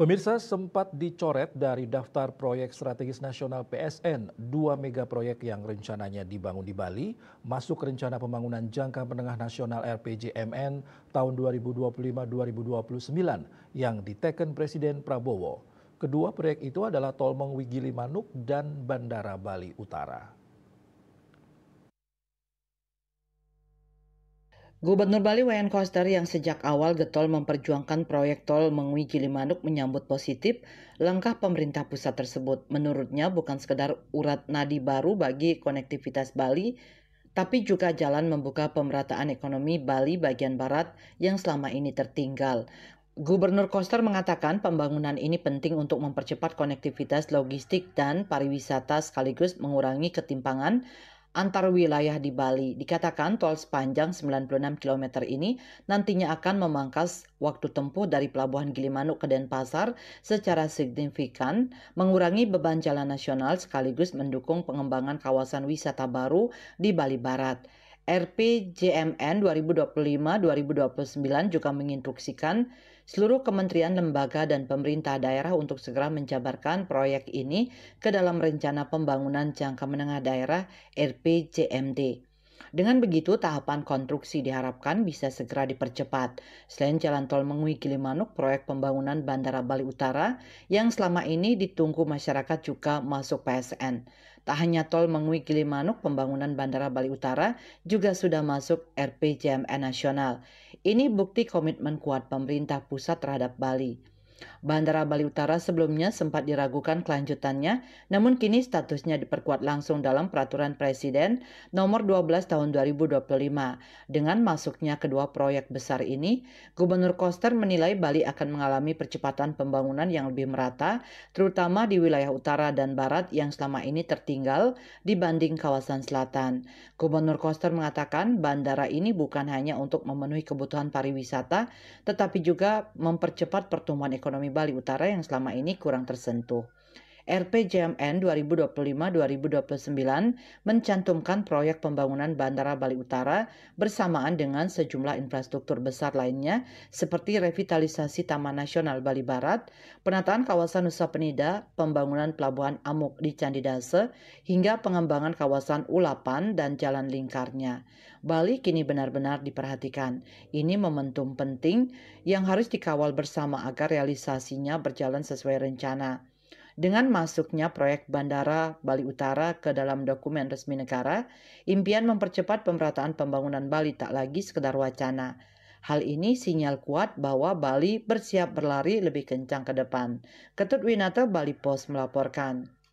Pemirsa, sempat dicoret dari daftar proyek strategis nasional PSN, dua mega proyek yang rencananya dibangun di Bali, masuk rencana pembangunan jangka menengah nasional RPJMN tahun 2025-2029 yang diteken Presiden Prabowo. Kedua proyek itu adalah Tol Mengwi Gilimanuk dan Bandara Bali Utara. Gubernur Bali Wayan Koster yang sejak awal getol memperjuangkan proyek tol Mengwi Gilimanuk menyambut positif langkah pemerintah pusat tersebut. Menurutnya bukan sekedar urat nadi baru bagi konektivitas Bali, tapi juga jalan membuka pemerataan ekonomi Bali bagian barat yang selama ini tertinggal. Gubernur Koster mengatakan pembangunan ini penting untuk mempercepat konektivitas logistik dan pariwisata sekaligus mengurangi ketimpangan antar wilayah di Bali. Dikatakan tol sepanjang 96 km ini nantinya akan memangkas waktu tempuh dari Pelabuhan Gilimanuk ke Denpasar secara signifikan, mengurangi beban jalan nasional sekaligus mendukung pengembangan kawasan wisata baru di Bali Barat. RPJMN 2025-2029 juga menginstruksikan seluruh kementerian, lembaga, dan pemerintah daerah untuk segera menjabarkan proyek ini ke dalam rencana pembangunan jangka menengah daerah RPJMD. Dengan begitu, tahapan konstruksi diharapkan bisa segera dipercepat. Selain jalan tol Mengwi Gilimanuk, proyek pembangunan Bandara Bali Utara yang selama ini ditunggu masyarakat juga masuk PSN. Tak hanya tol Mengwi Gilimanuk, pembangunan Bandara Bali Utara juga sudah masuk RPJMN nasional. Ini bukti komitmen kuat pemerintah pusat terhadap Bali. Bandara Bali Utara sebelumnya sempat diragukan kelanjutannya, namun kini statusnya diperkuat langsung dalam Peraturan Presiden Nomor 12 Tahun 2025. Dengan masuknya kedua proyek besar ini, Gubernur Koster menilai Bali akan mengalami percepatan pembangunan yang lebih merata, terutama di wilayah utara dan barat yang selama ini tertinggal dibanding kawasan selatan. Gubernur Koster mengatakan bandara ini bukan hanya untuk memenuhi kebutuhan pariwisata, tetapi juga mempercepat pertumbuhan ekonomi Bali Utara yang selama ini kurang tersentuh. RPJMN 2025-2029 mencantumkan proyek pembangunan Bandara Bali Utara bersamaan dengan sejumlah infrastruktur besar lainnya seperti revitalisasi Taman Nasional Bali Barat, penataan kawasan Nusa Penida, pembangunan Pelabuhan Amuk di Candi Dase, hingga pengembangan kawasan Ulapan dan jalan lingkarnya. Bali kini benar-benar diperhatikan. Ini momentum penting yang harus dikawal bersama agar realisasinya berjalan sesuai rencana. Dengan masuknya proyek Bandara Bali Utara ke dalam dokumen resmi negara, impian mempercepat pemerataan pembangunan Bali tak lagi sekedar wacana. Hal ini sinyal kuat bahwa Bali bersiap berlari lebih kencang ke depan. Ketut Winata, Bali Post melaporkan.